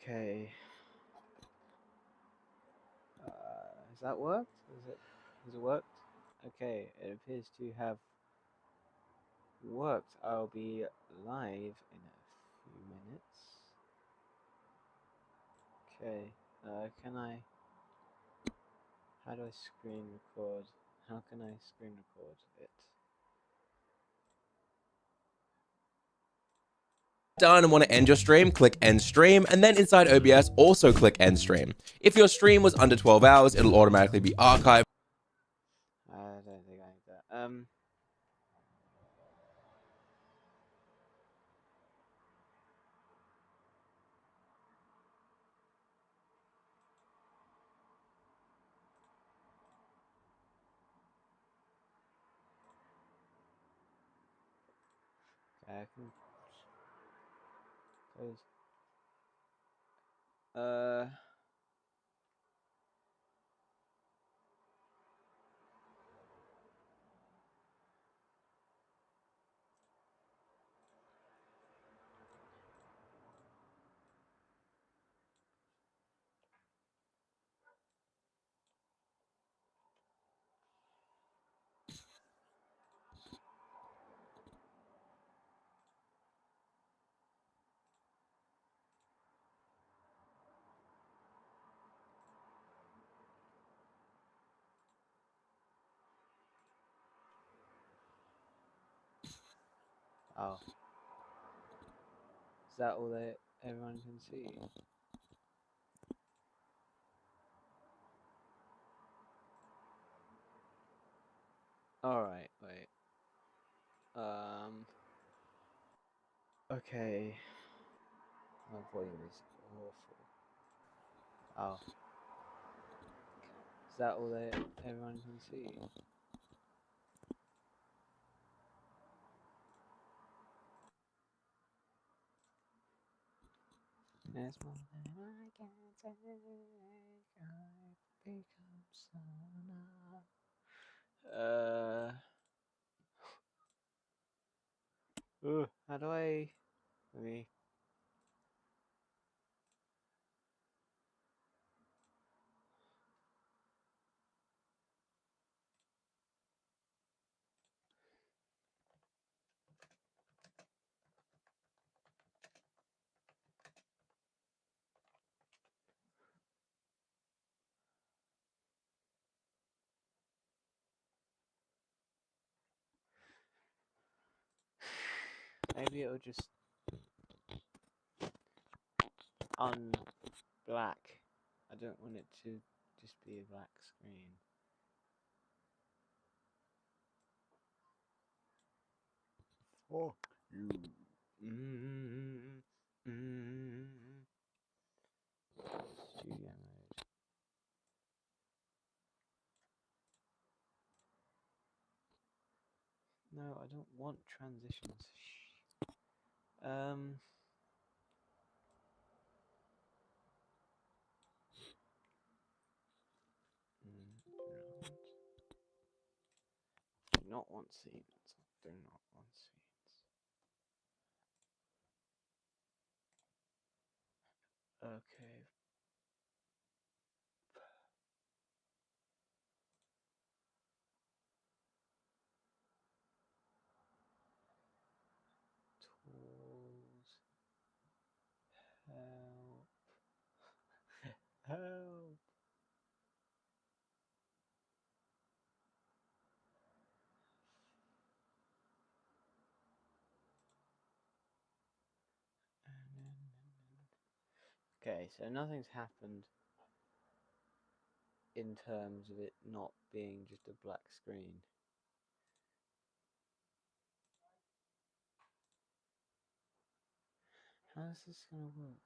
Okay. Has that worked? Has it worked? Okay, it appears to have worked. I'll be live in a few minutes. Okay. Can I? How do I screen record? How can I screen record it? Done and want to end your stream, click end stream, and then inside OBS, also click end stream. If your stream was under 12 hours, it'll automatically be archived. I don't think I need that. Okay, I can close. Oh, is that all that everyone can see? All right, wait. Okay. My volume is awful. Oh, is that all that everyone can see? There's more than I can take. I've become so numb. How do I? Let me. Maybe it'll just on black. I don't want it to just be a black screen. Fuck you. Studio mode. No, I don't want transitions. Um. Do not want scenes. Do not want scenes. Okay. Tools. Help. Help. Okay, so nothing's happened in terms of it not being just a black screen. How's this gonna work?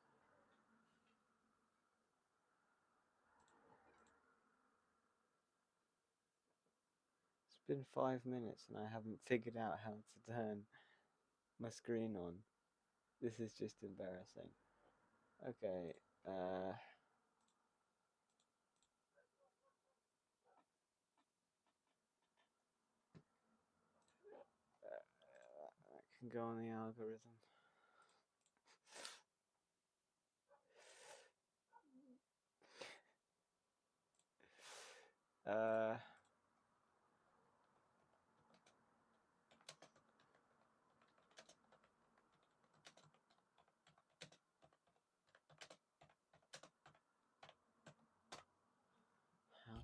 It's been 5 minutes and I haven't figured out how to turn my screen on. This is just embarrassing. Okay, that can go on the algorithm. Uh, how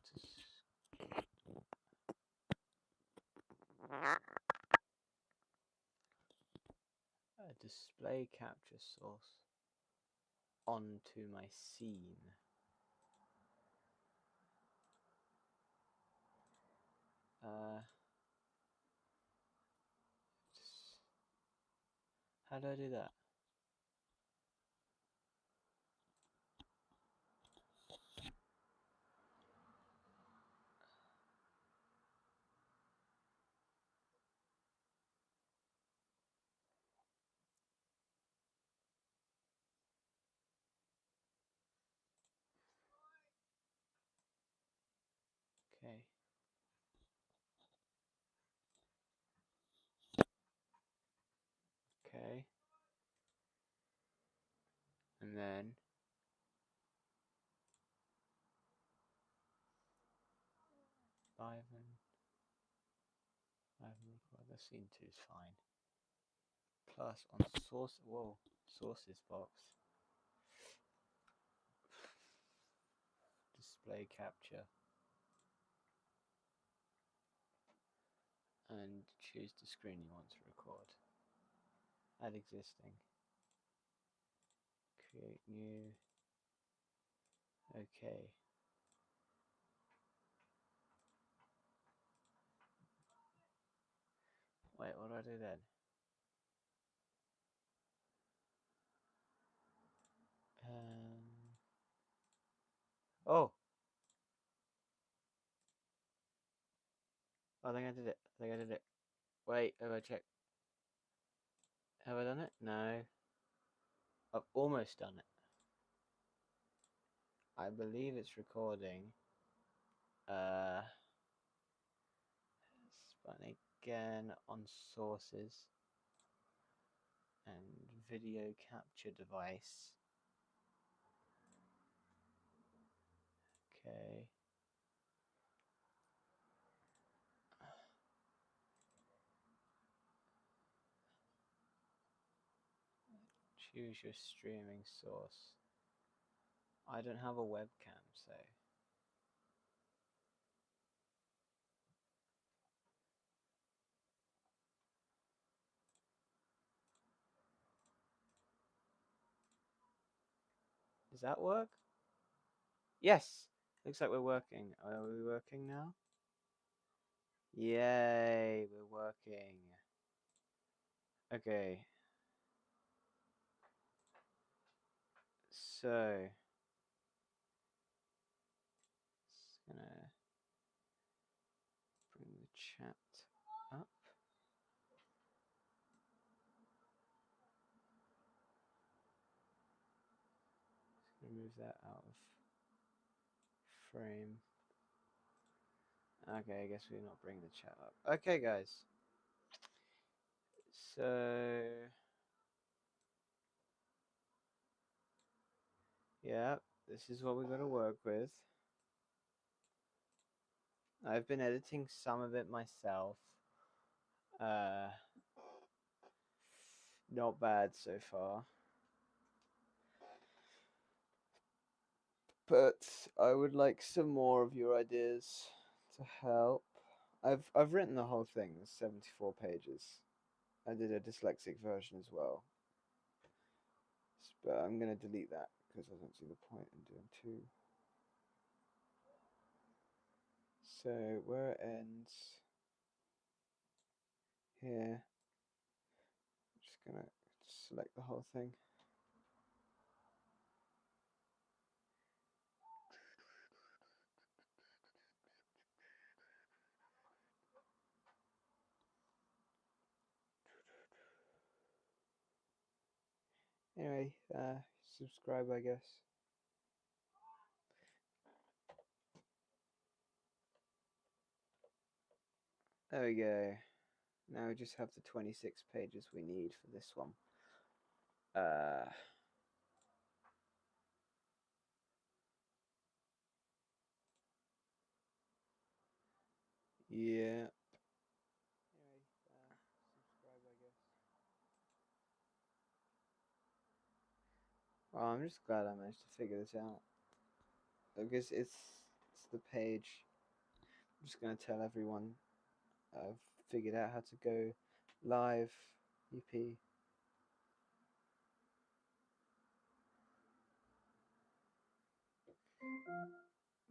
to display capture source onto my scene. How do I do that? Okay. Okay. And then live and record the scene 2 is fine. Plus on sources box. Display capture. And choose the screen you want to record. Add existing. Create new. Okay. Wait, what do I do then? Oh, I think I did it. I think I did it. Wait, have I checked? Have I done it? No. I've almost done it. I believe it's recording. Spun again on sources and video capture device. Okay. Choose your streaming source. I don't have a webcam, so. Does that work? Yes! Looks like we're working. Are we working now? Yay, we're working. Okay. So. It's gonna bring the chat up. Just gonna move that out of frame. Okay, I guess we're not bringing the chat up. Okay, guys. So, yeah, this is what we're going to work with. I've been editing some of it myself. Not bad so far. But I would like some more of your ideas to help. I've written the whole thing, 74 pages. I did a dyslexic version as well. But I'm going to delete that because I don't see the point in doing two. So where it ends here, I'm just going to select the whole thing. Anyway, subscribe, I guess. There we go. Now we just have the 26 pages we need for this one. Yeah. Anyway, subscribe, I guess. Well, I'm just glad I managed to figure this out. Because it's the page. I'm just gonna tell everyone I've figured out how to go live. EP.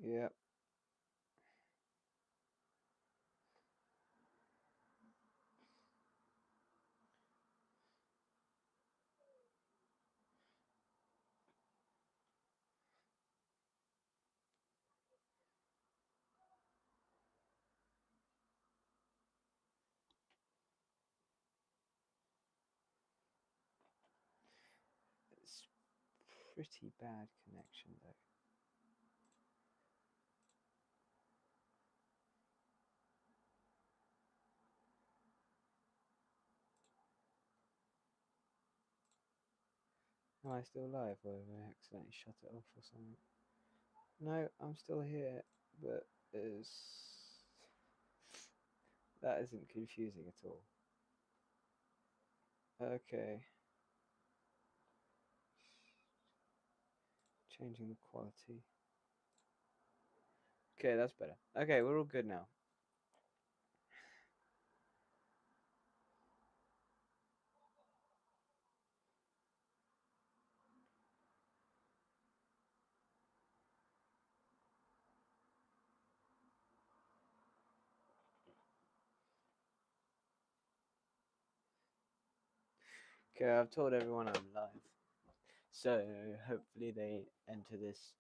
Yep. It's pretty bad connection though. Am I still live or have I accidentally shut it off or something? No, I'm still here, but is that isn't confusing at all. Okay. Changing the quality. Okay, that's better. Okay, we're all good now. Okay, I've told everyone I'm live. So hopefully they enter this.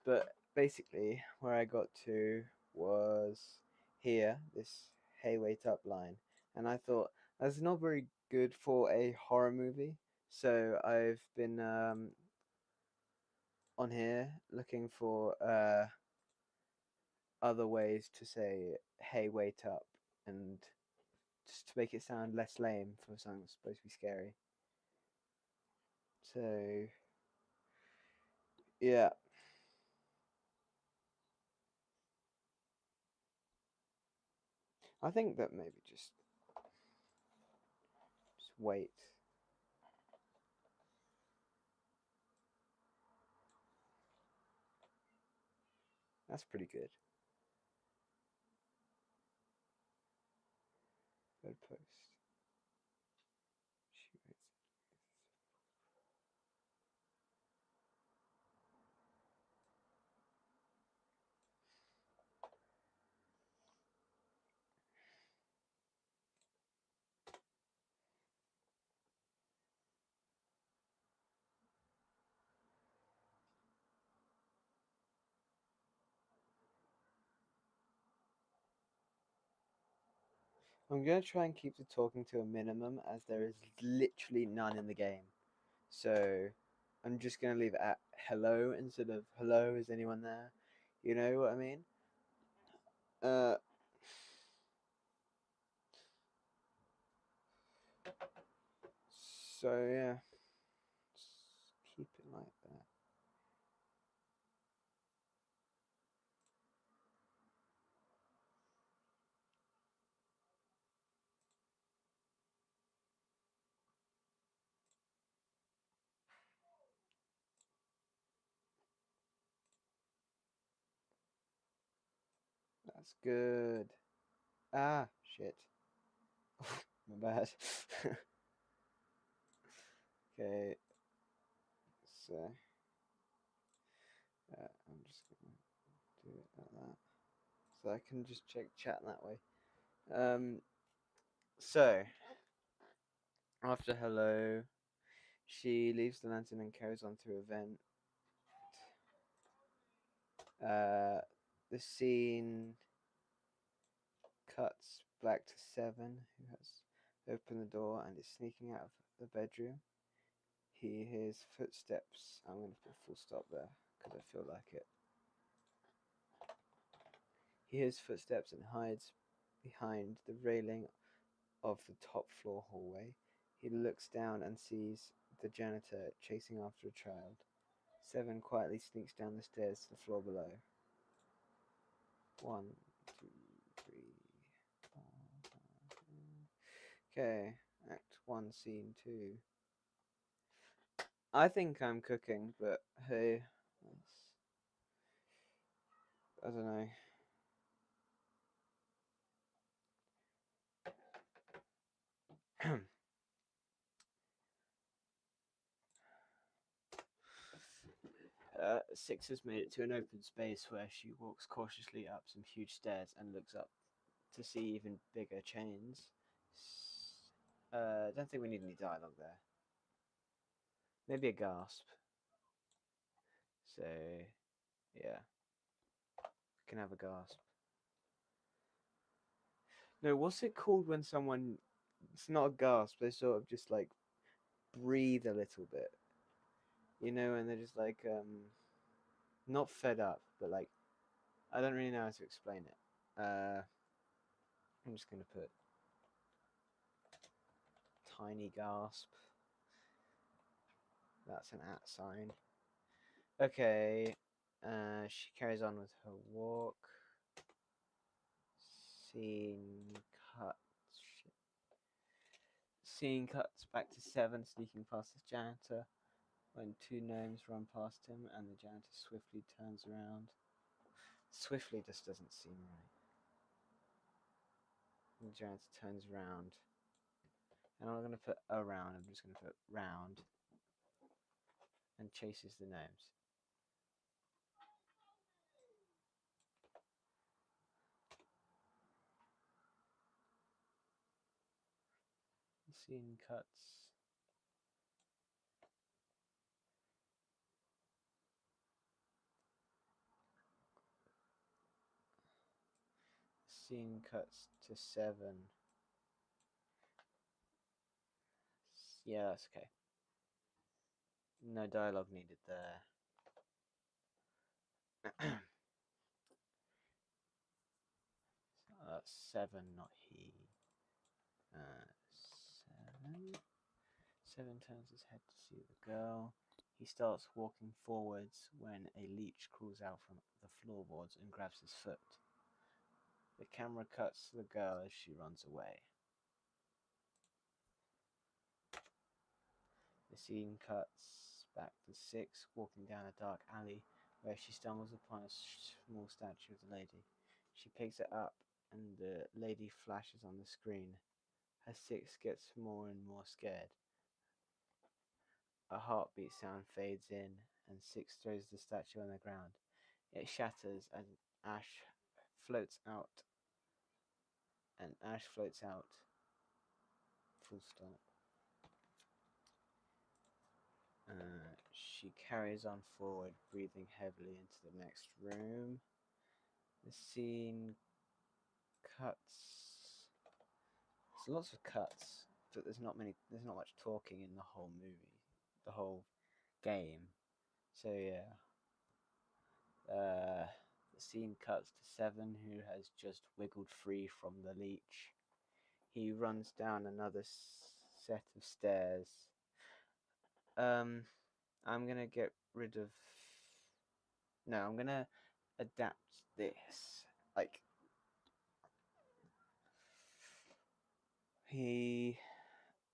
But basically, where I got to was here, this hey wait up line. And I thought that's not very good for a horror movie. So I've been on here looking for other ways to say hey wait up and just to make it sound less lame for something that's supposed to be scary. So yeah. I think that maybe just wait. That's pretty good. Third post. I'm gonna try and keep the talking to a minimum as there is literally none in the game. So I'm just gonna leave it at hello instead of hello, is anyone there? You know what I mean? Uh so yeah. Just keep it like that. That's good. Ah, shit. My bad. Okay, so I'm just gonna do it like that. So I can just check chat that way. So after hello, she leaves the lantern and carries on through a vent. The scene cuts back to Seven, who has opened the door and is sneaking out of the bedroom. He hears footsteps. I'm going to put a full stop there because I feel like it. He hears footsteps and hides behind the railing of the top floor hallway. He looks down and sees the janitor chasing after a child. Seven quietly sneaks down the stairs to the floor below. 1, 2, 3. Okay, Act 1, Scene 2. I think I'm cooking, but hey, I don't know. Six has made it to an open space where she walks cautiously up some huge stairs and looks up to see even bigger chains. Don't think we need any dialogue there. Maybe a gasp. So, yeah, we can have a gasp. No, what's it called when someone? It's not a gasp. They sort of just like breathe a little bit, and they're just like not fed up, but like I don't really know how to explain it. I'm just gonna put tiny gasp. That's an at sign. Okay. She carries on with her walk. Scene cut. Shit. Scene cuts back to Seven sneaking past the janitor when two gnomes run past him and the janitor swiftly turns around. Swiftly just doesn't seem right. And the janitor turns around. And I'm not going to put around, I'm just going to put round. And chases the gnomes. The scene cuts. Scene cuts to Seven. Yeah, that's okay. No dialogue needed there. Seven, not he. Seven. Seven turns his head to see the girl. He starts walking forwards when a leech crawls out from the floorboards and grabs his foot. The camera cuts to the girl as she runs away. The scene cuts back to Six walking down a dark alley where she stumbles upon a small statue of the lady. She picks it up and the lady flashes on the screen. As Six gets more and more scared, a heartbeat sound fades in and Six throws the statue on the ground. It shatters and ash floats out. And ash floats out. Full stop. She carries on forward, breathing heavily into the next room. The scene cuts. There's lots of cuts, but there's not much talking in the whole movie, the whole game. So yeah. The scene cuts to Seven, who has just wiggled free from the leech. He runs down another set of stairs. I'm gonna get rid of. No, I'm gonna adapt this. Like he.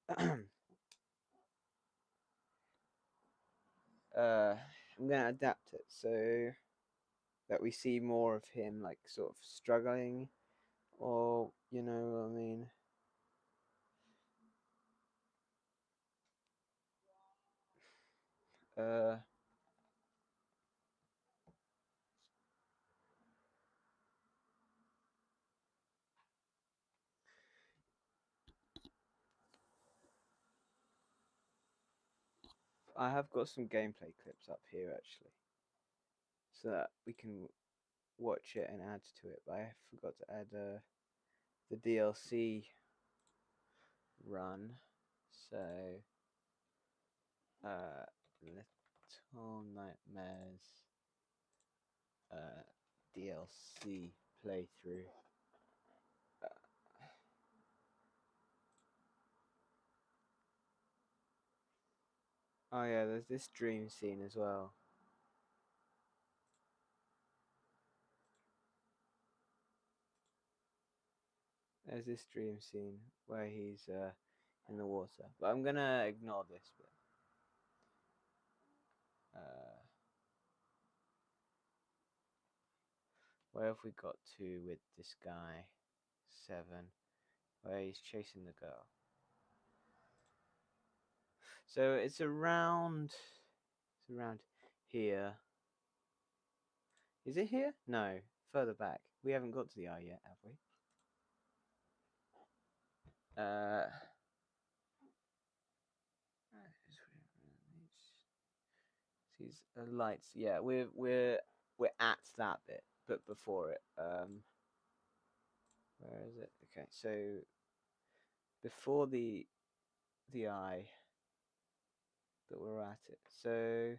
I'm gonna adapt it so that we see more of him, like sort of struggling, or you know what I mean. Uh. I have got some gameplay clips up here actually, so that we can watch it and add to it. But I forgot to add the DLC run. So, Little Nightmares DLC playthrough. Uh, oh yeah, there's this dream scene as well. There's this dream scene where he's in the water, but I'm gonna ignore this bit. Where have we got to with this guy? 7, where he's chasing the girl. So it's around here. Is it here? No, further back. We haven't got to the eye yet, have we? These lights. Yeah, we're at that bit, but before it. Where is it? Okay, so before the eye, but we're at it. So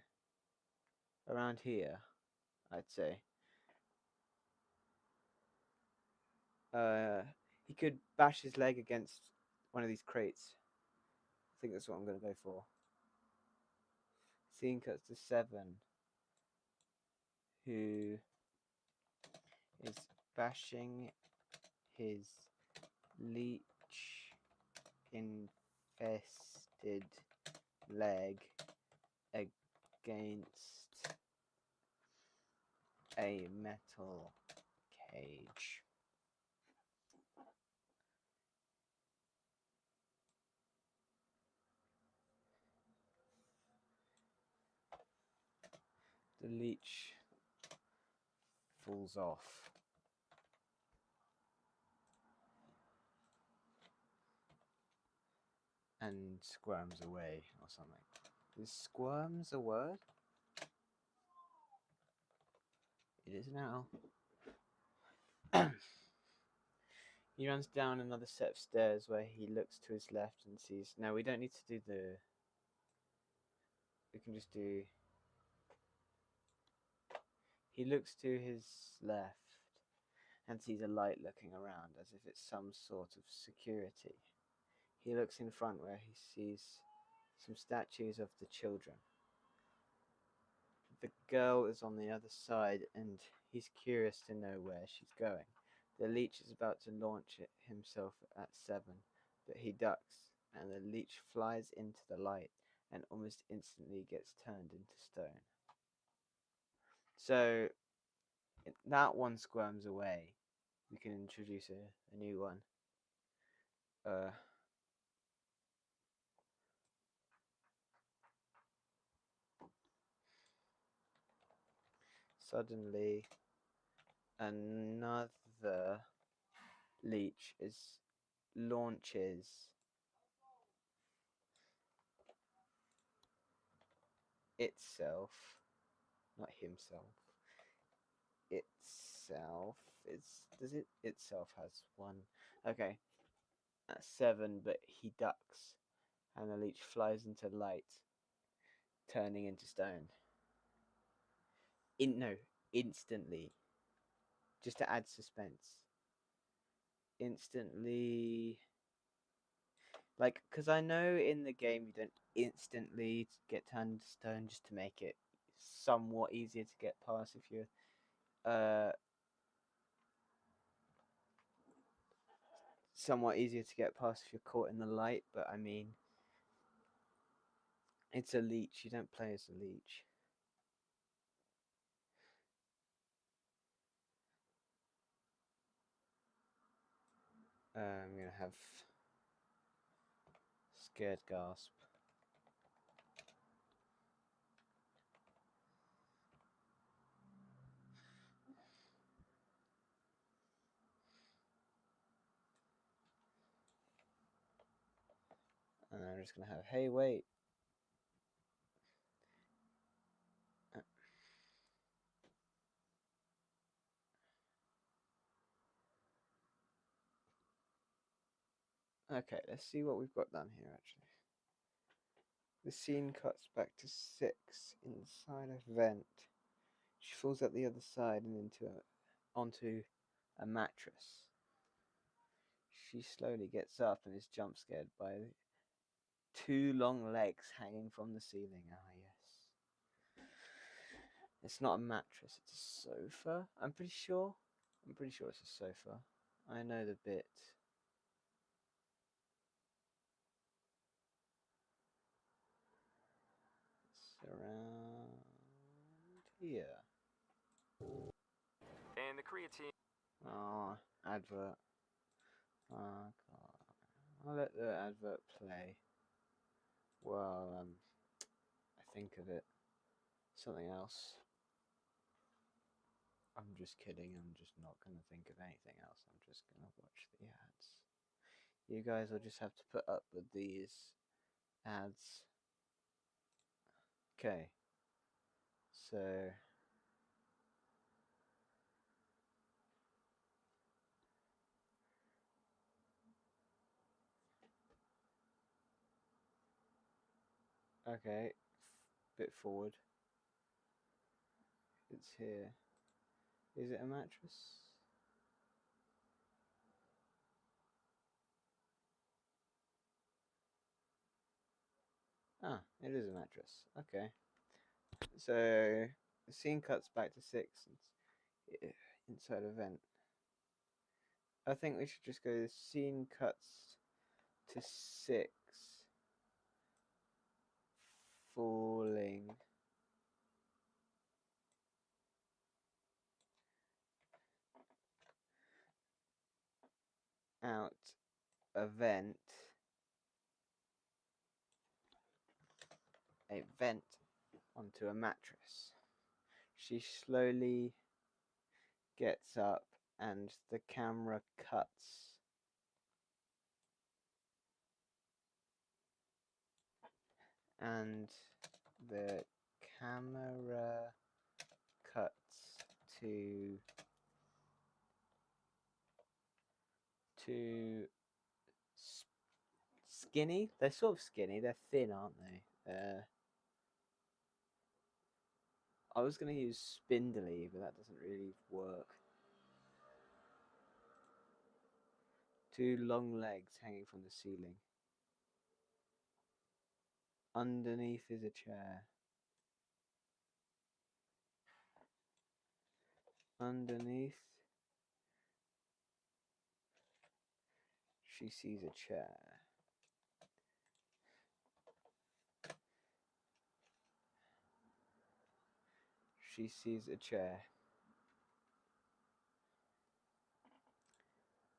around here, I'd say. He could bash his leg against one of these crates. I think that's what I'm gonna go for. Scene cuts to 7, who is bashing his leech infested leg against a metal cage. The leech falls off. And squirms away or something. Is squirms a word? It is now. He runs down another set of stairs where he looks to his left and sees. No, we don't need to do the. We can just do. He looks to his left and sees a light looking around as if it's some sort of security. He looks in front where he sees some statues of the children. The girl is on the other side and he's curious to know where she's going. The leech is about to launch it himself at 7, but he ducks and the leech flies into the light and almost instantly gets turned into stone. So that one squirms away. We can introduce a new one. Suddenly another leech launches itself, not himself. Itself does it itself has 1. Okay, that's 7, but he ducks, and the leech flies into light, turning into stone. Instantly, just to add suspense. Instantly, like, because I know in the game you don't instantly get turned into stone, just to make it somewhat easier to get past if you're somewhat easier to get past if you're caught in the light, but I mean, it's a leech. You don't play as a leech. I'm gonna have scared gasp. And I'm just gonna have, hey, wait. Okay, let's see what we've got done here, actually. The scene cuts back to 6 inside a vent. She falls at the other side and onto a mattress. She slowly gets up and is jump scared by 2 long legs hanging from the ceiling. Ah, yes. It's not a mattress, it's a sofa. I'm pretty sure it's a sofa. I know the bit. around here. And the creatine. Oh, advert. Oh, God. I'll let the advert play. Well, I think of it. Something else. I'm just kidding. I'm just not going to think of anything else. I'm just going to watch the ads. You guys will just have to put up with these ads. Okay. So. Okay. Bit forward. It's here. Is it a mattress? Ah, it is a mattress. Okay. So the scene cuts back to 6 inside a vent. I think we should just go the scene cuts to 6 falling out a vent. A vent onto a mattress. She slowly gets up and the camera cuts. And the camera cuts to skinny. They're sort of skinny. They're thin, aren't they? I was going to use spindly, but that doesn't really work. 2 long legs hanging from the ceiling. Underneath is a chair. Underneath, she sees a chair. She sees a chair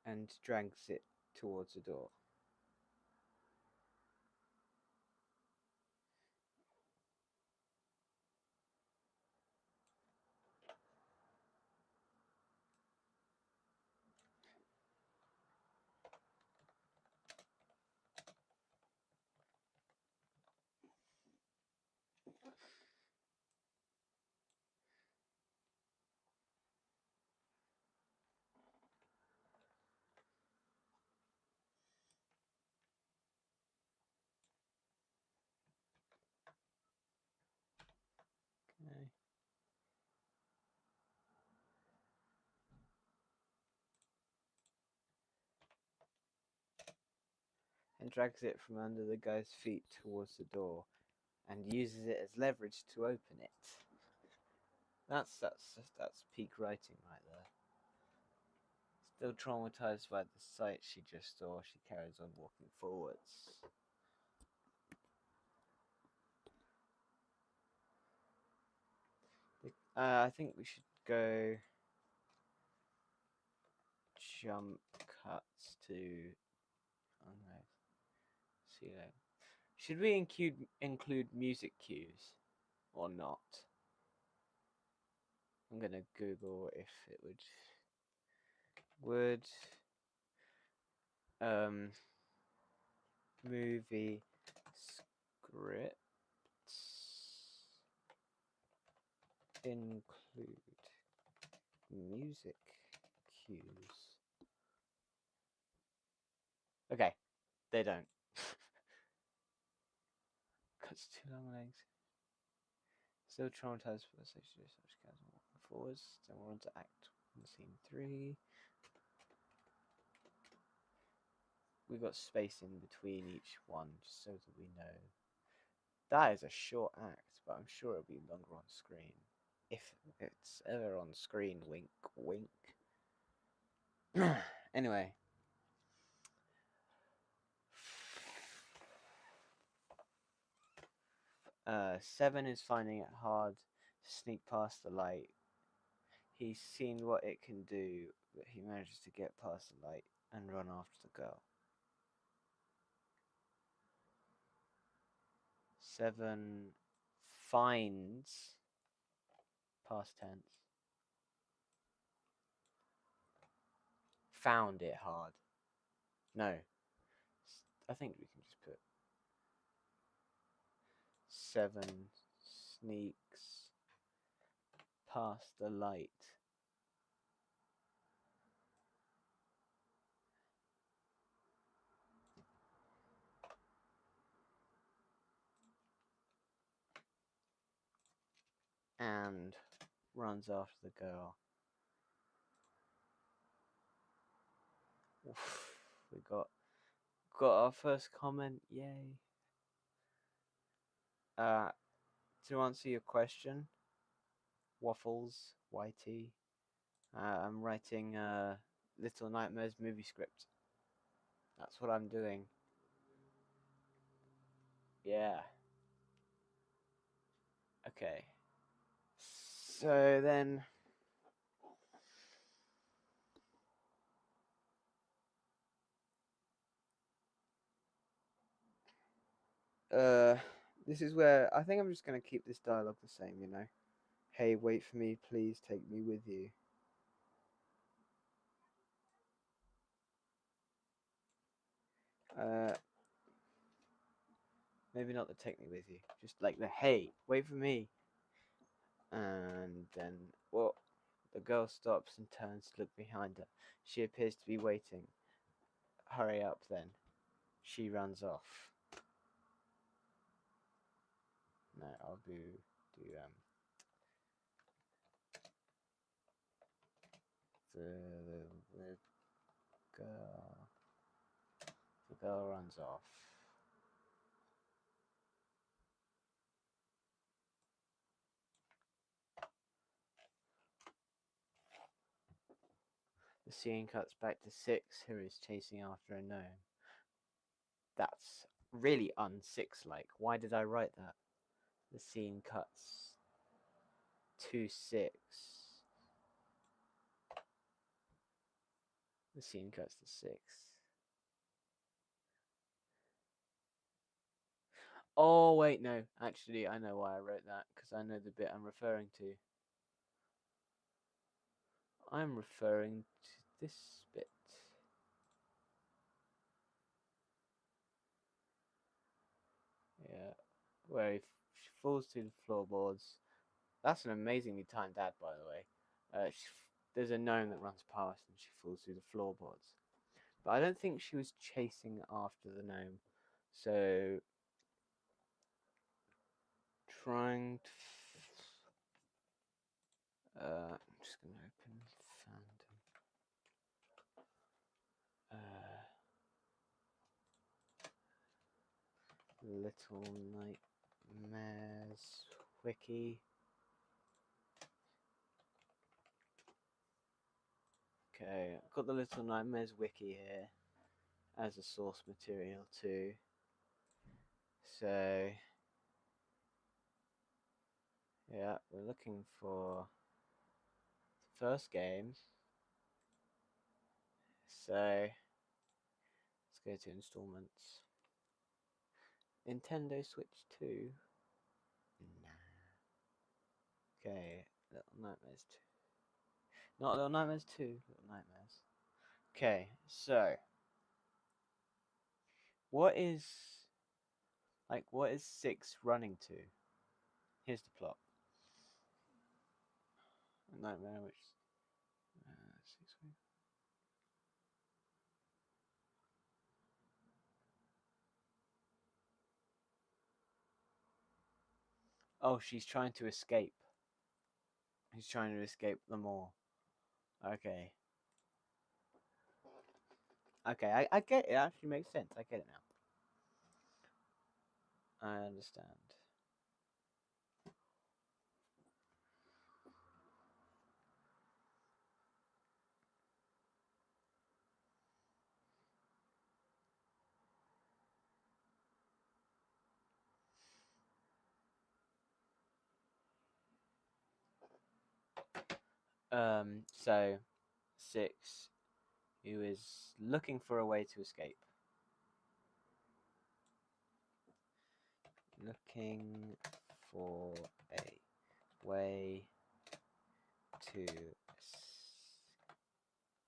and drags it towards the door. Okay. And drags it from under the guy's feet towards the door and uses it as leverage to open it. That's peak writing right there. Still traumatized by the sight she just saw, she carries on walking forwards. I think we should go jump cuts to. Oh no. See that. Should we include music cues or not? I'm gonna Google if it would movie scripts include music cues. Okay, they don't. Cuts too long legs. Still traumatized by the sexual such guys walking forwards. Then we're on to act 1, scene 3. We got space in between each one, just so that we know. That is a short act, but I'm sure it'll be longer on screen. If it's ever on screen, wink, wink. Anyway. 7 is finding it hard to sneak past the light. He's seen what it can do, but he manages to get past the light and run after the girl. 7 finds, past tense, found it hard. No, I think we can just put 7 sneaks past the light. And runs after the girl. Oof, we got our first comment, yay. To answer your question, Waffles, YT, I'm writing Little Nightmares movie script. That's what I'm doing. Yeah. Okay. So then... this is where I think I'm just going to keep this dialogue the same, you know. Hey, wait for me, please take me with you. Maybe not the take me with you, just like the hey, wait for me. And then, well, the girl stops and turns to look behind her. She appears to be waiting. Hurry up then. She runs off. No, I'll do the girl. The girl runs off. The scene cuts back to 6, who is chasing after a gnome. That's really un-6-like. Why did I write that? The scene cuts to 6. The scene cuts to 6. Oh, wait, no. Actually, I know why I wrote that, because I know the bit I'm referring to. I'm referring to this bit. Yeah, where he falls to the floorboards. That's an amazingly timed ad, by the way. There's a gnome that runs past and she falls through the floorboards. But I don't think she was chasing after the gnome. So, trying to... I'm just going to open fandom. Little Nightmares wiki. Okay, I've got the Little Nightmares wiki here as a source material too. So, yeah, we're looking for the first game. So, let's go to installments. Nintendo Switch 2. Nah. Okay, Little Nightmares 2. Not Little Nightmares 2, Little Nightmares. Okay, so what is 6 running to? Here's the plot. A nightmare which 6 weeks. Oh, she's trying to escape. He's trying to escape the mall. Okay. Okay, I get it. It actually makes sense. I get it now. I understand. So 6, who is looking for a way to escape. Looking for a way to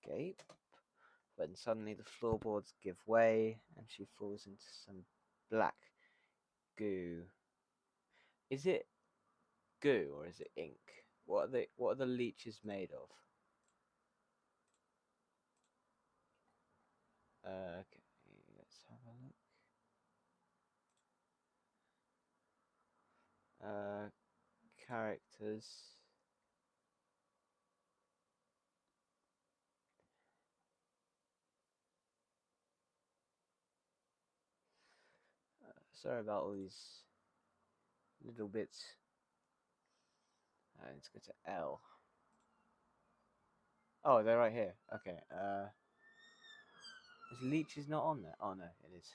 escape. But suddenly the floorboards give way and she falls into some black goo. Is it goo or is it ink? What are the leeches made of? Okay, let's have a look. Characters. Sorry about all these little bits. Let's go to L. Oh, they're right here. Okay. Is leeches not on there? Oh no, it is.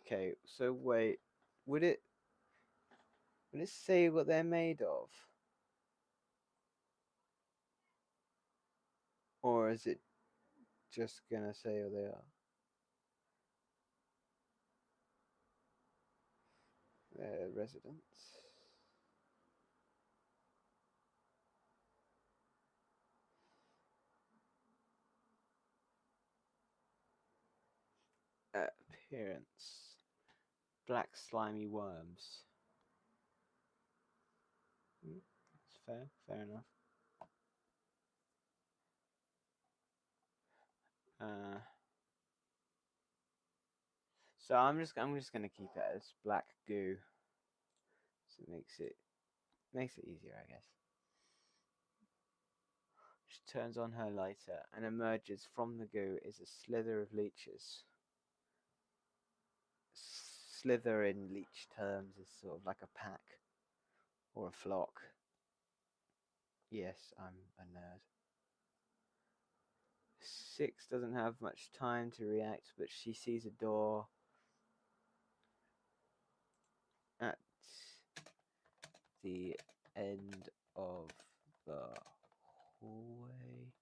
Okay. So wait, would it say what they're made of, or is it just gonna say what they are? Their residents. Appearance. Black slimy worms. That's fair. Fair enough. Uh, so I'm just gonna keep it as black goo. So it makes it easier, I guess. She turns on her lighter and emerges from the goo is a slither of leeches. Slither in leech terms is sort of like a pack or a flock. Yes, I'm a nerd. 6 doesn't have much time to react, but she sees a door at the end of the hallway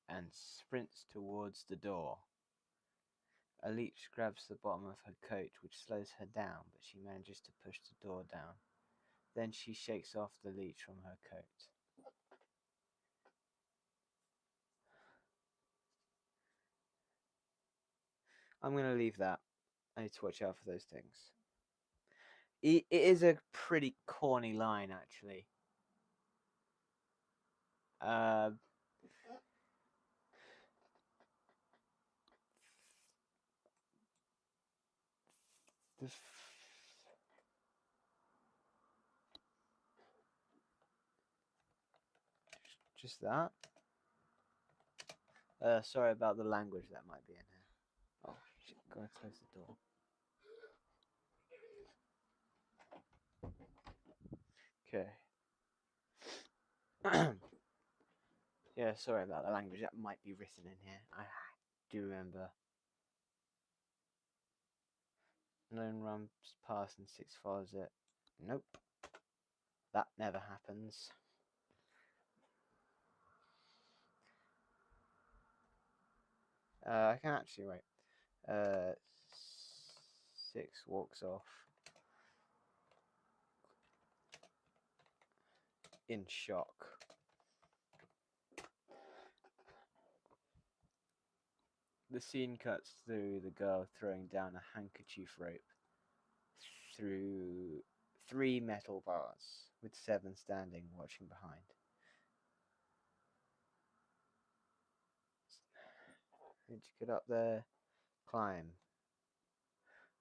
and sprints towards the door. A leech grabs the bottom of her coat, which slows her down, but she manages to push the door down. Then she shakes off the leech from her coat. I'm going to leave that. I need to watch out for those things. It is a pretty corny line, actually. Just that. Sorry about the language that might be in here. Oh, shit, gotta close the door. Okay. Yeah, sorry about the language that might be written in here. I do remember. Lone runs past and 6 follows it. Nope. That never happens. I can actually wait. 6 walks off in shock. The scene cuts through the girl throwing down a handkerchief rope through 3 metal bars, with 7 standing watching behind. Did you get up there? Climb.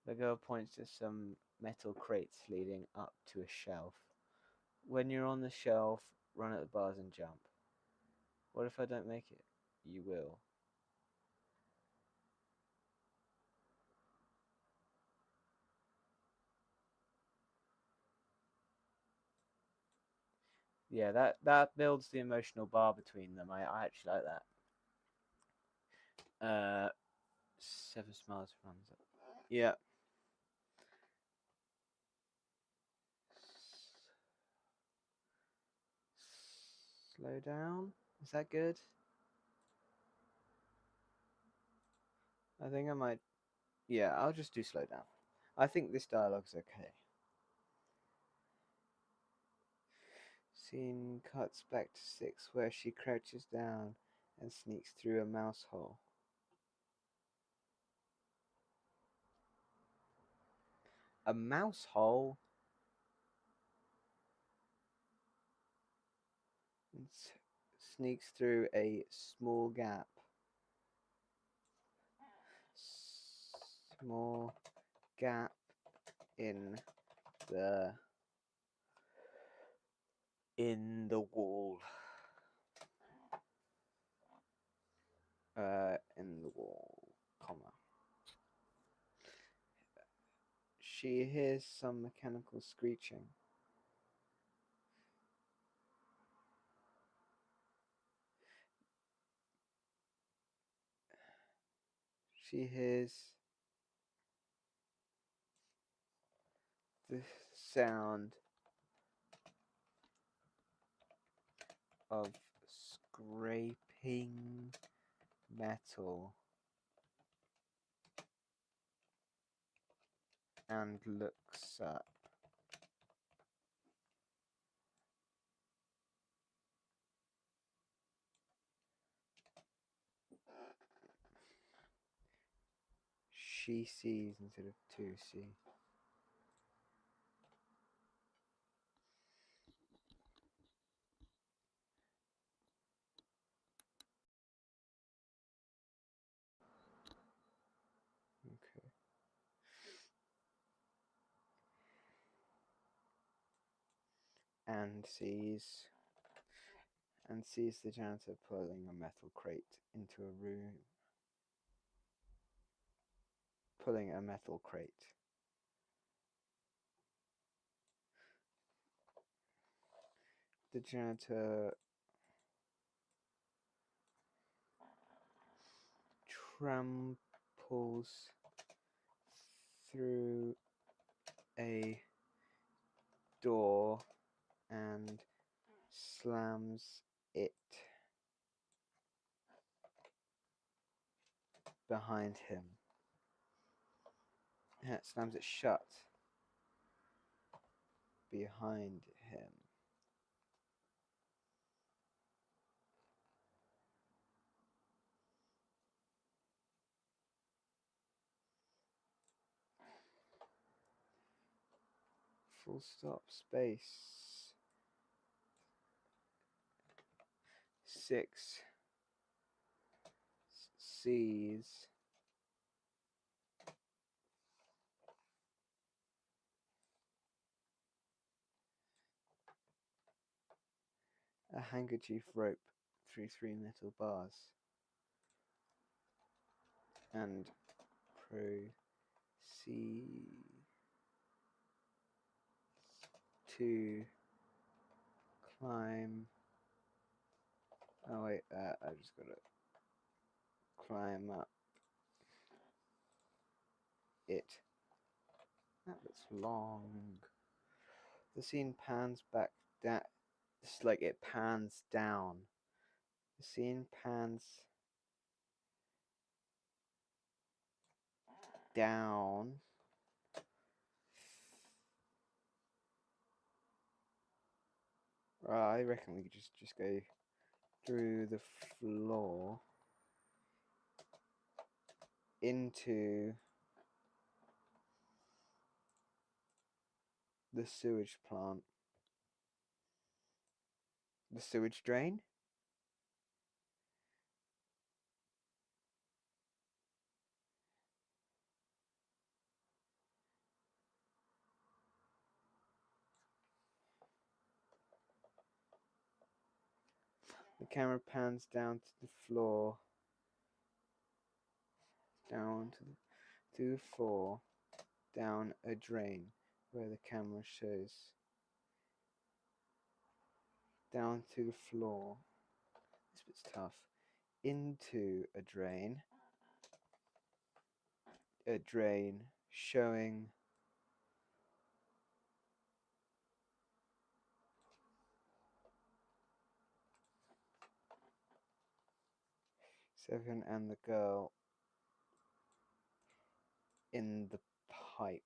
The girl points to some metal crates leading up to a shelf. When you're on the shelf, run at the bars and jump. What if I don't make it? You will. Yeah, that builds the emotional bar between them. I actually like that. Uh, 7 miles runs up. Yeah. Slow down. Is that good? I think I might. Yeah, I'll just do slow down. I think this dialogue's okay. Scene cuts back to 6, where she crouches down and sneaks through a mouse hole. A mouse hole? And sneaks through a small gap. Small gap in the wall. In the wall, comma. She hears some mechanical screeching. She hears the sound of scraping metal and looks up. She sees instead of to see. Okay. And sees the janitor pulling a metal crate into a room. Pulling a metal crate. The janitor tramples through a door and slams it behind him. Slams it shut behind him. Full stop, space. 6 sees a handkerchief rope through 3 metal bars and proceeds to climb. Oh wait, I just gotta climb up it. That looks long. The scene pans back down. It's like it pans down. The scene pans down. I reckon we could just go through the floor into the sewage plant. The sewage drain? The camera pans down to the floor. Down to the floor. Down a drain where the camera shows. Down to the floor. This bit's tough. Into a drain. a drain showing 7 and the girl in the pipe.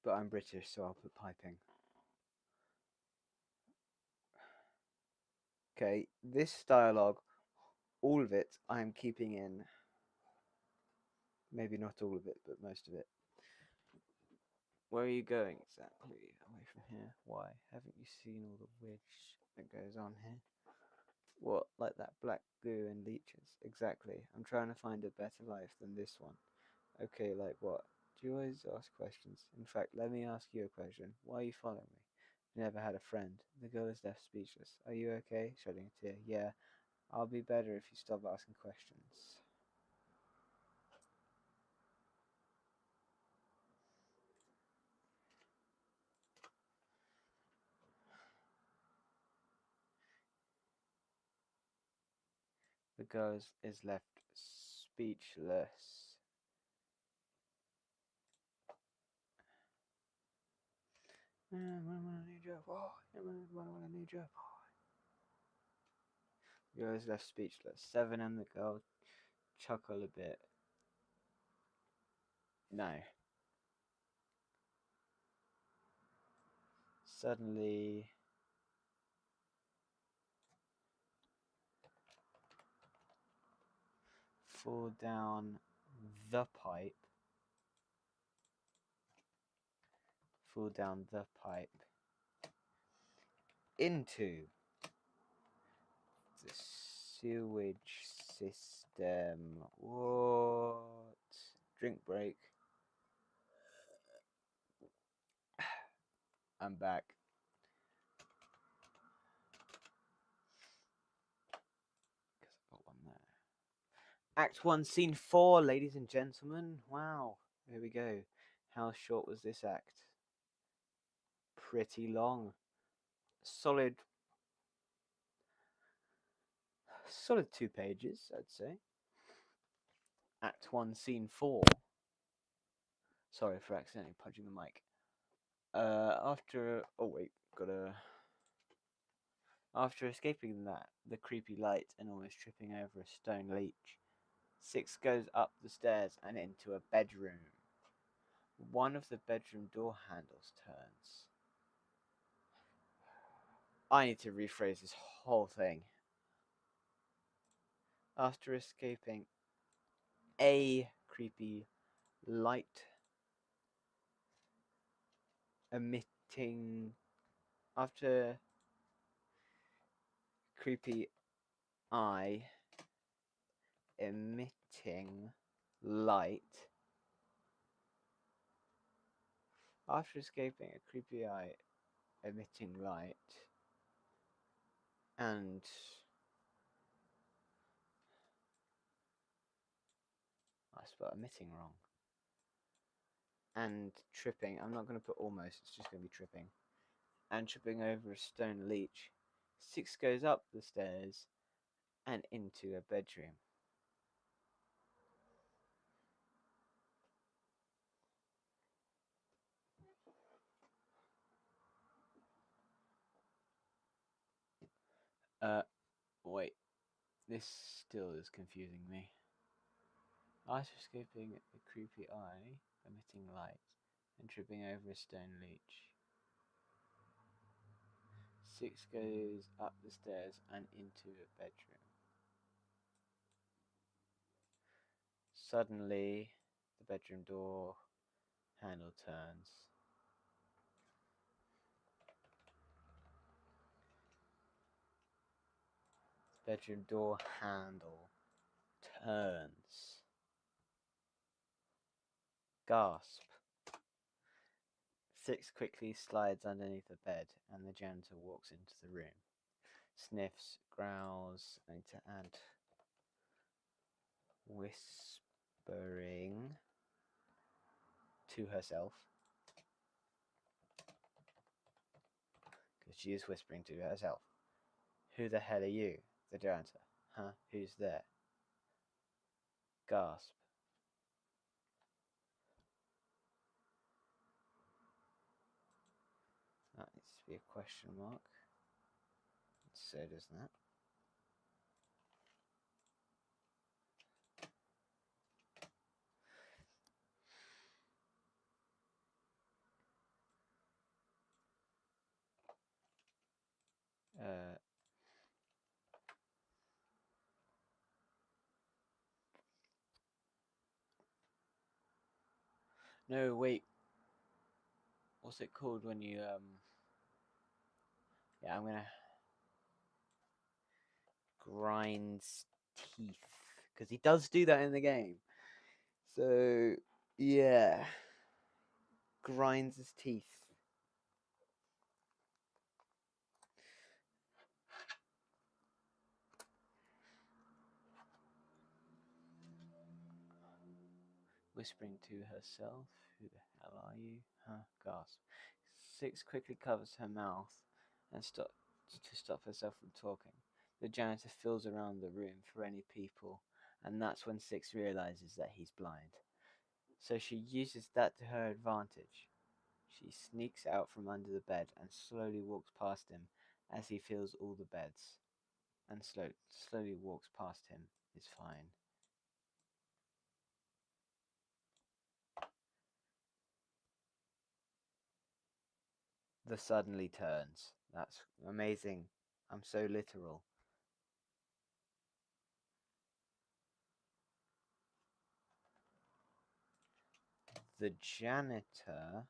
But I'm British, so I'll put piping. Okay, this dialogue, all of it, I'm keeping in. Maybe not all of it, but most of it. Where are you going exactly? Away from here. Why? Haven't you seen all the weird that goes on here? What, like that black goo and leeches? Exactly. I'm trying to find a better life than this one. Okay, like what? Do you always ask questions? In fact, let me ask you a question. Why are you following me? I never had a friend. The girl is left speechless. Are you okay? Shedding a tear. Yeah, I'll be better if you stop asking questions. The girl is left speechless. When I need your boy, when I need your boy. The girl is left speechless. 7 and the girl chuckle a bit. No. Suddenly, fall down the pipe. Fall down the pipe into the sewage system. What? Drink break. I'm back. Because I got one there. Act 1, Scene 4, ladies and gentlemen. Wow. Here we go. How short was this act? Pretty long. Solid 2 pages, I'd say. Act 1, Scene 4. Sorry for accidentally punching the mic. After escaping the creepy light and almost tripping over a stone leech, 6 goes up the stairs and into a bedroom. One of the bedroom door handles turns. I need to rephrase this whole thing. After escaping a creepy light emitting, after creepy eye emitting light, after escaping a creepy eye emitting light, and I spelled emitting wrong. And tripping. I'm not going to put almost, it's just going to be tripping. And tripping over a stone leech. 6 goes up the stairs and into a bedroom. Wait. This still is confusing me. After escaping a creepy eye emitting light and tripping over a stone leech. 6 goes up the stairs and into a bedroom. Suddenly, the bedroom door handle turns. The bedroom door handle turns. Gasp. 6 quickly slides underneath the bed and the janitor walks into the room. Sniffs, growls, I need to add whispering to herself. Because she is whispering to herself. Who the hell are you? The janitor. Huh? Who's there? Gasp. That needs to be a question mark. So does that. No, wait. What's it called when you yeah, I'm gonna grinds teeth because he does do that in the game. So yeah, grinds his teeth. Whispering to herself, "Who the hell are you?" Huh? Gasp. Six quickly covers her mouth and to stop herself from talking. The janitor feels around the room for any people, and that's when Six realizes that he's blind. So she uses that to her advantage. She sneaks out from under the bed and slowly walks past him as he feels all the beds. And slowly walks past him is fine. The suddenly turns. That's amazing. I'm so literal. The janitor.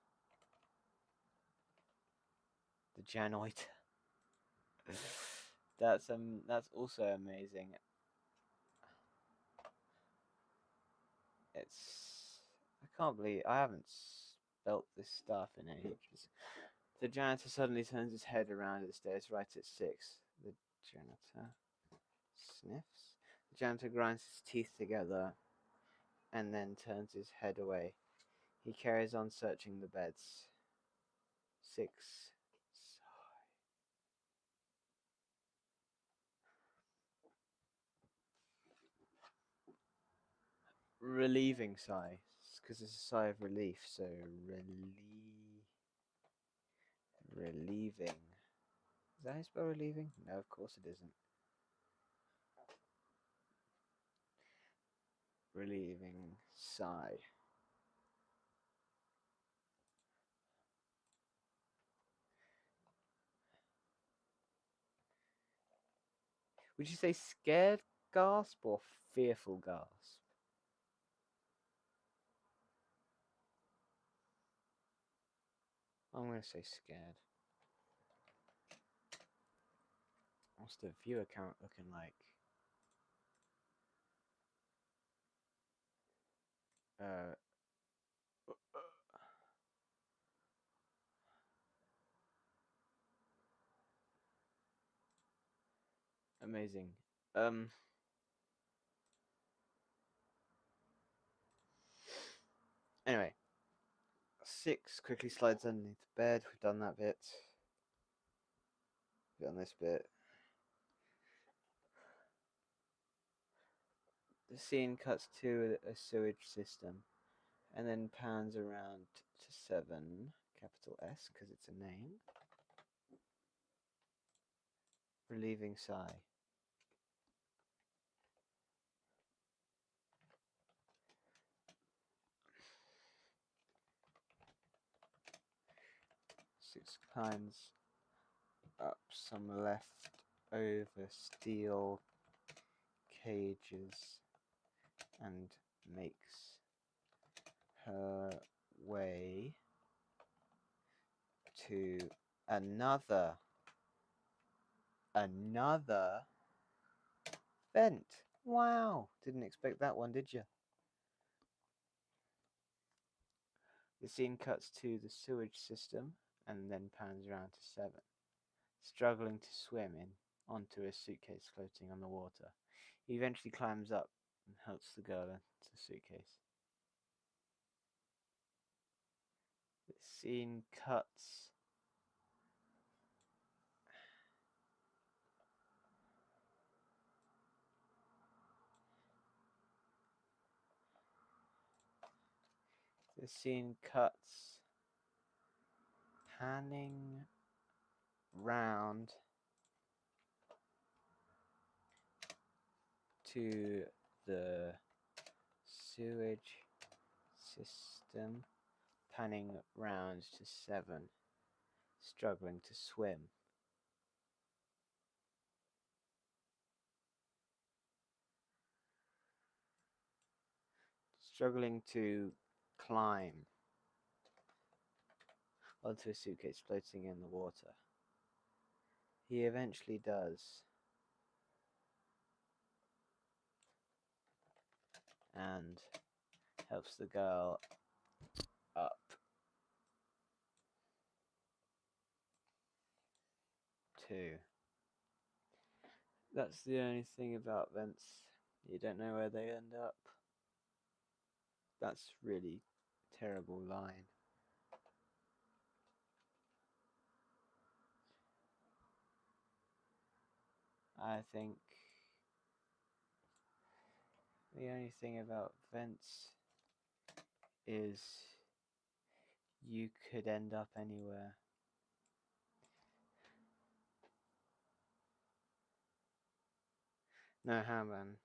The janoid. That's also amazing. I can't believe I haven't spelt this stuff in ages. The janitor suddenly turns his head around at the stairs right at 6. The janitor sniffs. The janitor grinds his teeth together and then turns his head away. He carries on searching the beds. 6. Relieving sigh. Because it's a sigh of relief, so relieving. Is that how you spell relieving? No, of course it isn't. Relieving sigh. Would you say scared gasp or fearful gasp? I'm going to say scared. What's the viewer count looking like? Uh, Amazing. Anyway, 6 quickly slides underneath the bed. We've done that bit. We've done this bit. The scene cuts to a sewage system and then pans around to 7, capital S, because it's a name. Relieving sigh. Six climbs up some leftover steel cages and makes her way to another vent. Wow, didn't expect that one, did you? The scene cuts to the sewage system and then pans around to 7, struggling to swim in onto a suitcase floating on the water. He eventually climbs up and helps the girl into the suitcase. The scene cuts The scene cuts panning round to the sewage system, panning round to Seven, struggling to swim. Struggling to climb onto a suitcase floating in the water. He eventually does, and helps the girl up too. That's the only thing about vents. You don't know where they end up. That's really terrible line. I think the only thing about vents is you could end up anywhere. No, Hammond.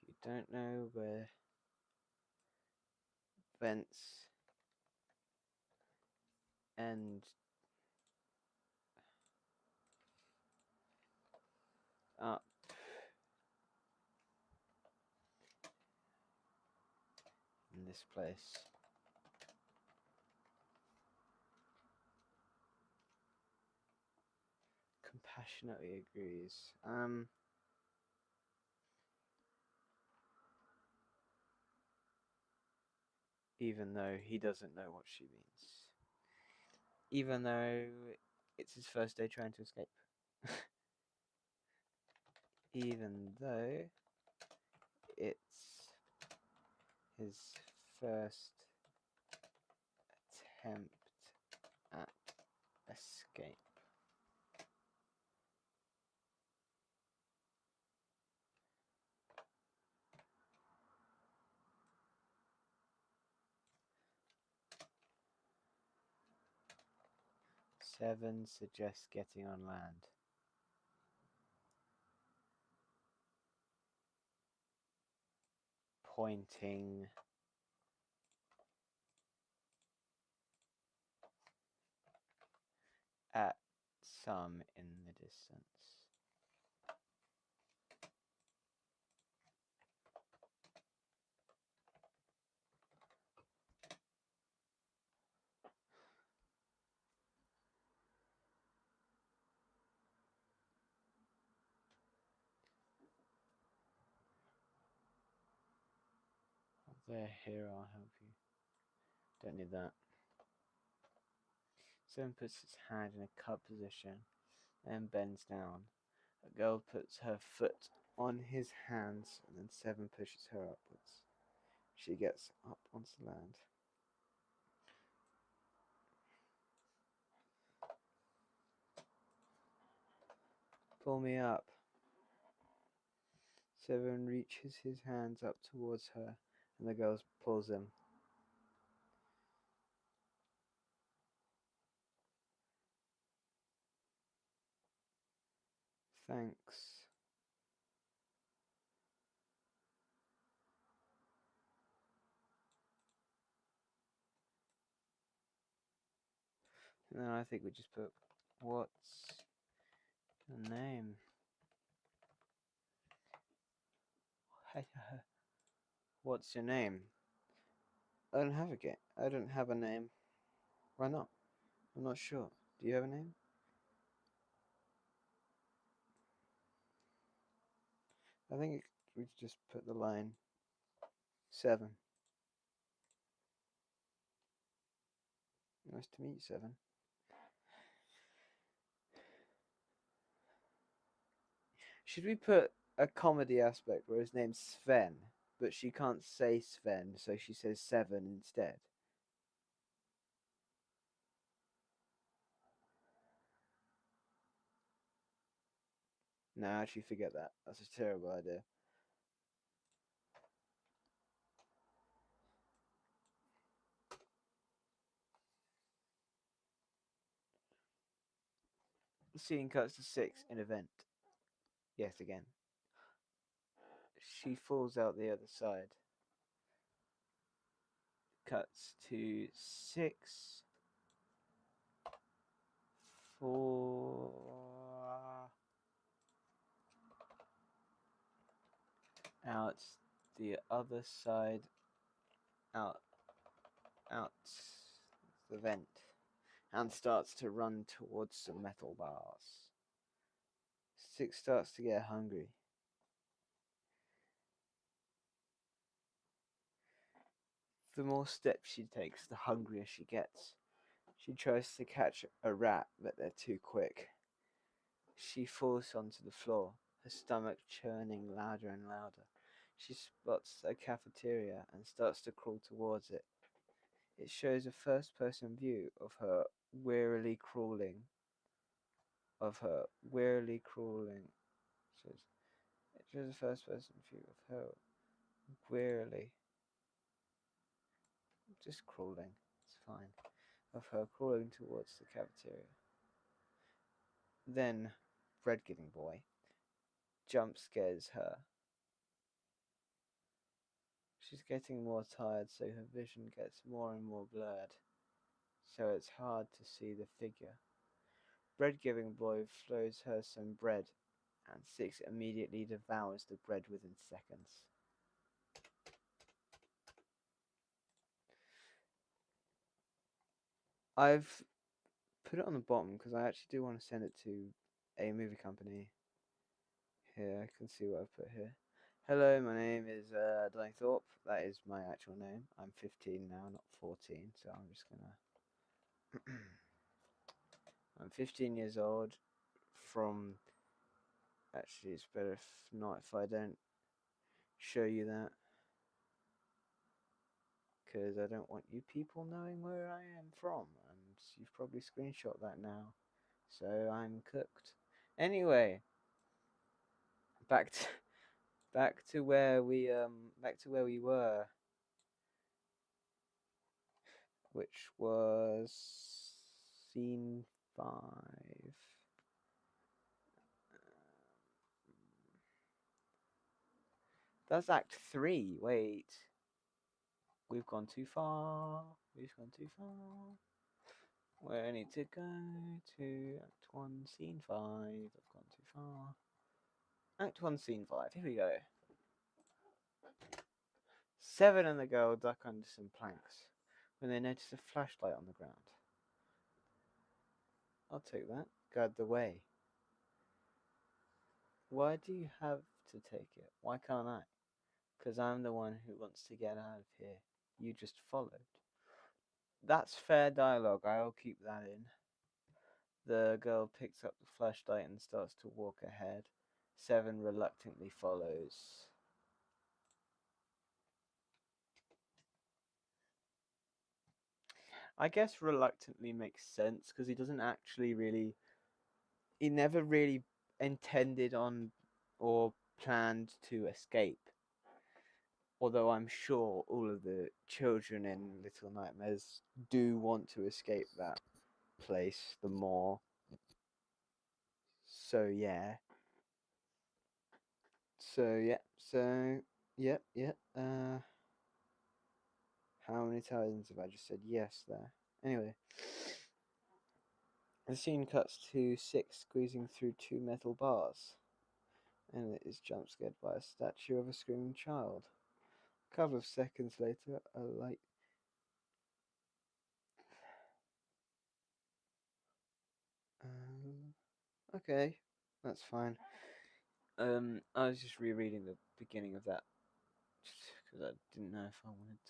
You don't know where vents end up in this place. Compassionately agrees. Even though he doesn't know what she means. Even though it's his first day trying to escape. Even though it's his first attempt at escape. Seven suggests getting on land. Pointing at some in the distance. There, here, I'll help you. Don't need that. Seven puts his hand in a cup position and bends down. A girl puts her foot on his hands and then Seven pushes her upwards. She gets up onto land. Pull me up. Seven reaches his hands up towards her and the girl pulls him. Thanks. And then I think we just put, what's your name? What's your name? I don't have I don't have a name. Why not? I'm not sure. Do you have a name? I think we just put the line 7. Nice to meet you, 7. Should we put a comedy aspect where his name's Sven, but she can't say Sven, so she says 7 instead? No, actually, forget that. That's a terrible idea. The scene cuts to 6 in event. Yes, again. She falls out the other side. Cuts to 6, 4. Out the other side. Out the vent. And starts to run towards some metal bars. 6 starts to get hungry. The more steps she takes, the hungrier she gets. She tries to catch a rat, but they're too quick. She falls onto the floor, her stomach churning louder and louder. She spots a cafeteria and starts to crawl towards it. It shows a first-person view of her wearily crawling. It shows a first-person view of her wearily, just crawling. It's fine. Of her crawling towards the cafeteria. Then, bread-giving boy jump scares her. She's getting more tired, so her vision gets more and more blurred, so it's hard to see the figure. Bread-giving boy throws her some bread, and 6 immediately devours the bread within seconds. I've put it on the bottom because I actually do want to send it to a movie company. Here, I can see what I've put here. Hello, my name is Donny Thorpe. That is my actual name. I'm 15 now, not 14, so I'm just gonna... I'm 15 years old from... Actually, it's better if not, if I don't show you that. Because I don't want you people knowing where I am from. And you've probably screenshot that now. So I'm cooked. Anyway, back to where we were, which was scene 5. That's Act 3. Wait. We've gone too far. We've gone too far. Where I need to go to Act 1, Scene 5. I've gone too far. Act 1, Scene 5. Here we go. 7 and the girl duck under some planks when they notice a flashlight on the ground. I'll take that. Guard the way. Why do you have to take it? Why can't I? Because I'm the one who wants to get out of here. You just followed. That's fair dialogue. I'll keep that in. The girl picks up the flashlight and starts to walk ahead. 7 reluctantly follows. I guess reluctantly makes sense because he doesn't actually really... He never really intended on or planned to escape. Although I'm sure all of the children in Little Nightmares do want to escape that place the more. So yeah. How many times have I just said yes there? Anyway. The scene cuts to 6 squeezing through 2 metal bars. And it is jump scared by a statue of a screaming child. A couple of seconds later, a light... okay, that's fine. I was just rereading the beginning of that because I didn't know if I wanted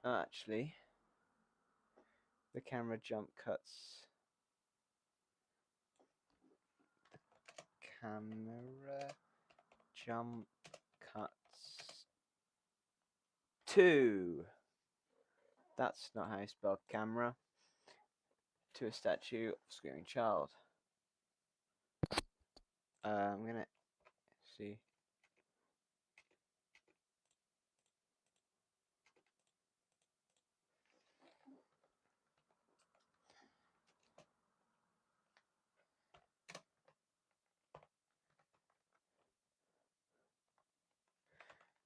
to. Actually, the camera jump cuts. The camera jump cuts to... That's not how you spell camera. To a statue of a screaming child. I'm gonna see.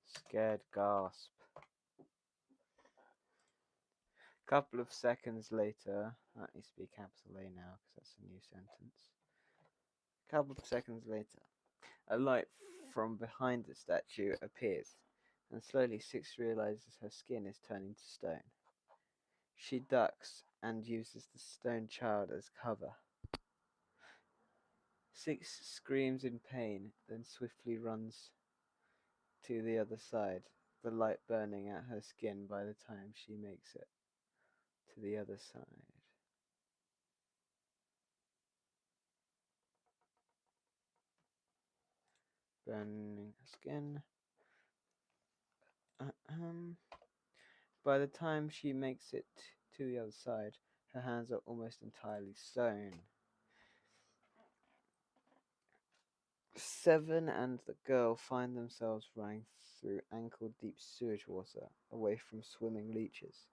Scared gasp. Couple of seconds later, that needs to be capital A now because that's a new sentence. Couple of seconds later, a light from behind the statue appears, and slowly Six realizes her skin is turning to stone. She ducks and uses the stone child as cover. Six screams in pain, then swiftly runs to the other side, the light burning at her skin by the time she makes it to the other side. Burning her skin. By the time she makes it to the other side, her hands are almost entirely stone. Seven and the girl find themselves running through ankle-deep sewage water, away from swimming leeches.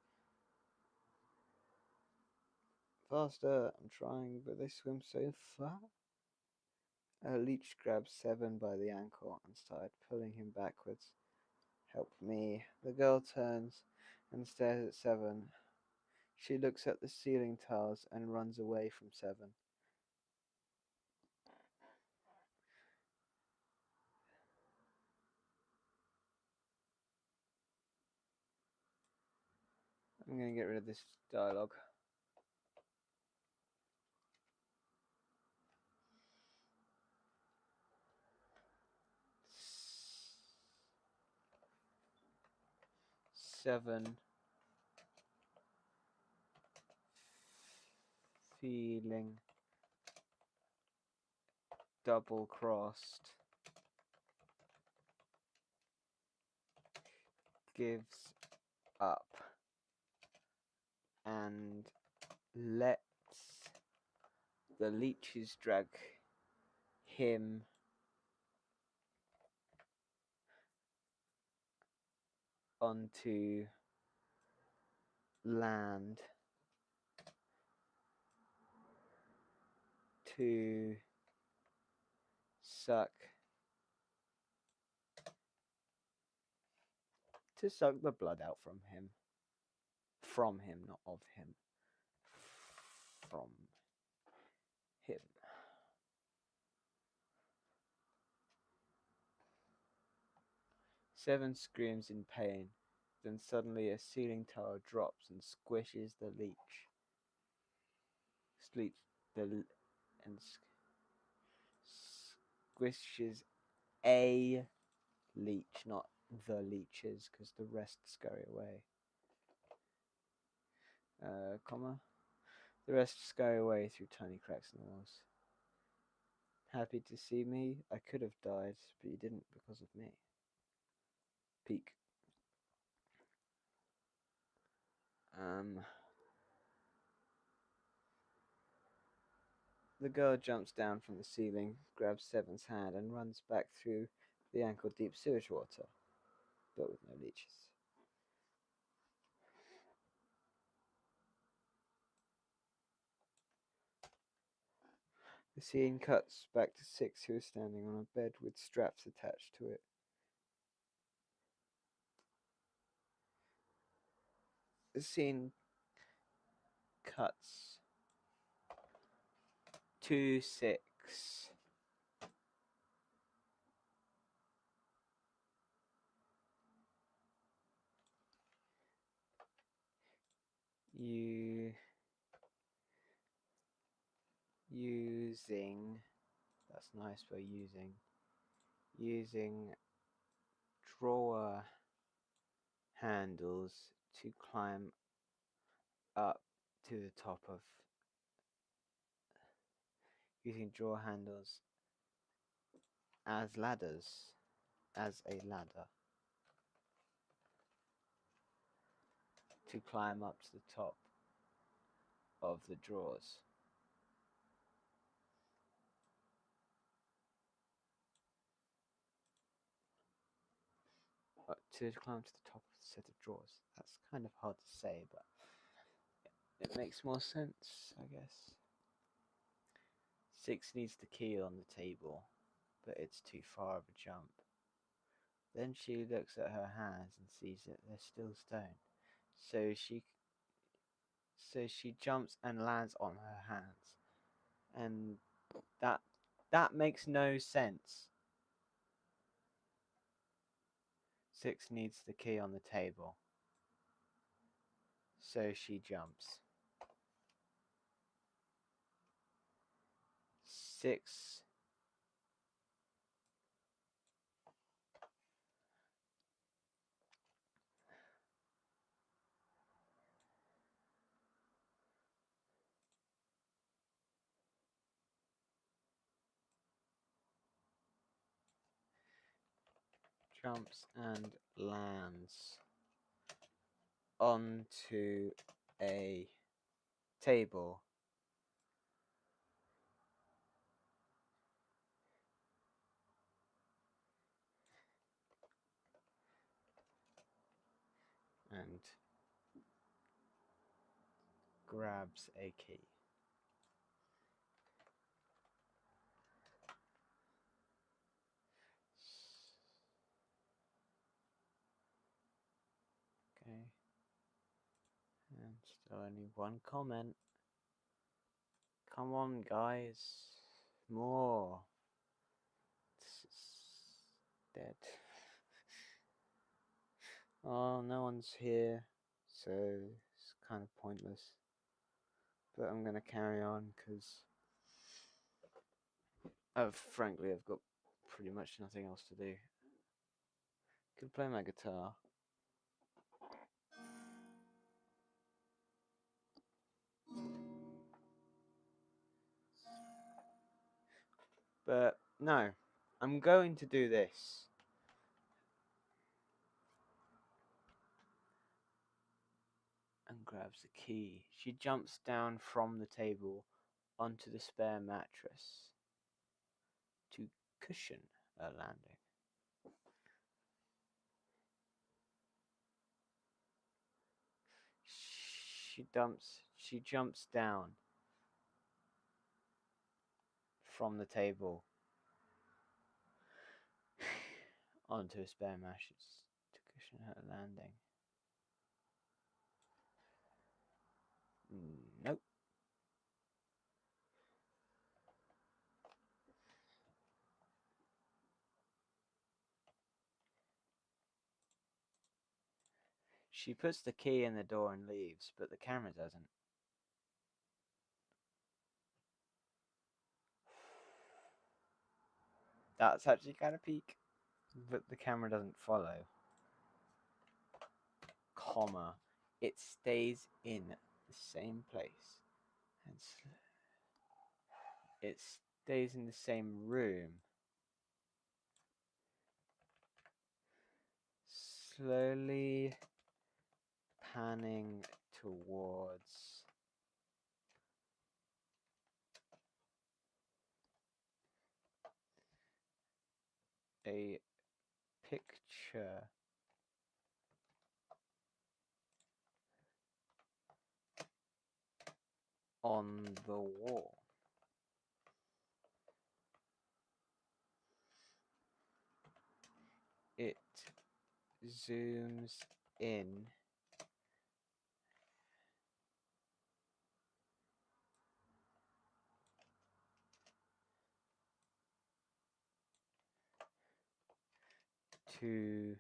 Faster, I'm trying, but they swim so far. A leech grabs Seven by the ankle and started pulling him backwards. Help me. The girl turns and stares at Seven. She looks at the ceiling tiles and runs away from Seven. I'm going to get rid of this dialogue. Seven, feeling double crossed, gives up and lets the leeches drag him onto land to suck the blood out from him. From him, not of him. From him. Seven screams in pain. Then suddenly a ceiling tile drops and squishes the leech. Squishes a leech, not the leeches, because the rest scurry away. Comma. The rest scurry away through tiny cracks in the walls. Happy to see me? I could have died, but you didn't because of me. Peek. The girl jumps down from the ceiling, grabs Seven's hand, and runs back through the ankle-deep sewage water, but with no leeches. The scene cuts back to Six, who is standing on a bed with straps attached to it. The scene cuts to Six. Using, that's nice for using drawer handles to climb up to the top of, using drawer handles as ladders, as a ladder to climb up to the top of the drawers. to climb to the top of the set of drawers. That's kind of hard to say, but it makes more sense, I guess. 6 needs the key on the table, but it's too far of a jump. Then she looks at her hands and sees that they're still stone. So she jumps and lands on her hands. And that makes no sense. 6 needs the key on the table. So she jumps. 6 jumps and lands onto a table. And grabs a key. Okay. And still only one comment. Come on, guys. More. This is dead. Oh, no one's here, so it's kind of pointless. But I'm gonna carry on because frankly, I've got pretty much nothing else to do. Could play my guitar. But no, I'm going to do this. And grabs the key. She jumps down from the table onto the spare mattress to cushion a landing. She jumps down from the table onto a spare mattress to cushion her landing. Nope. She puts the key in the door and leaves, but the camera doesn't. That's actually kind of peak, but the camera doesn't follow. Comma. It stays in the same place. And it stays in the same room. Slowly panning towards a picture on the wall. It zooms in to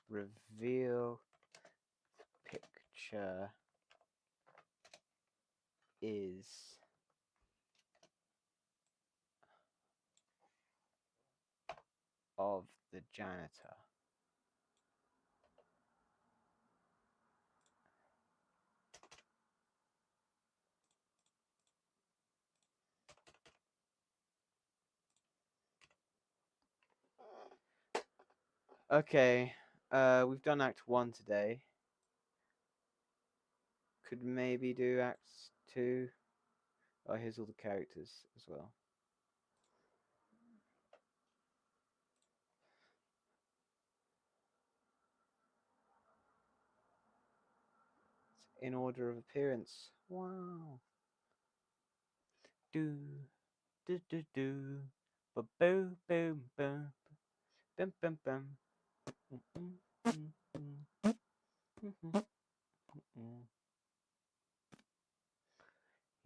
reveal the picture is of the janitor. Okay, we've done Act 1 today. Could maybe do Act 2. Oh, here's all the characters as well. in order of appearance. Wow. Do do do do. Ba boom boom boom. Bum bum bum.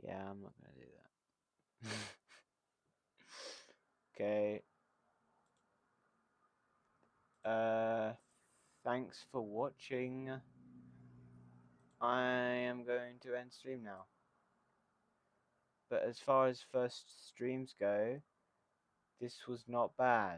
Yeah, I'm not gonna do that. Okay. Thanks for watching. I am going to end stream now. But as far as first streams go, this was not bad.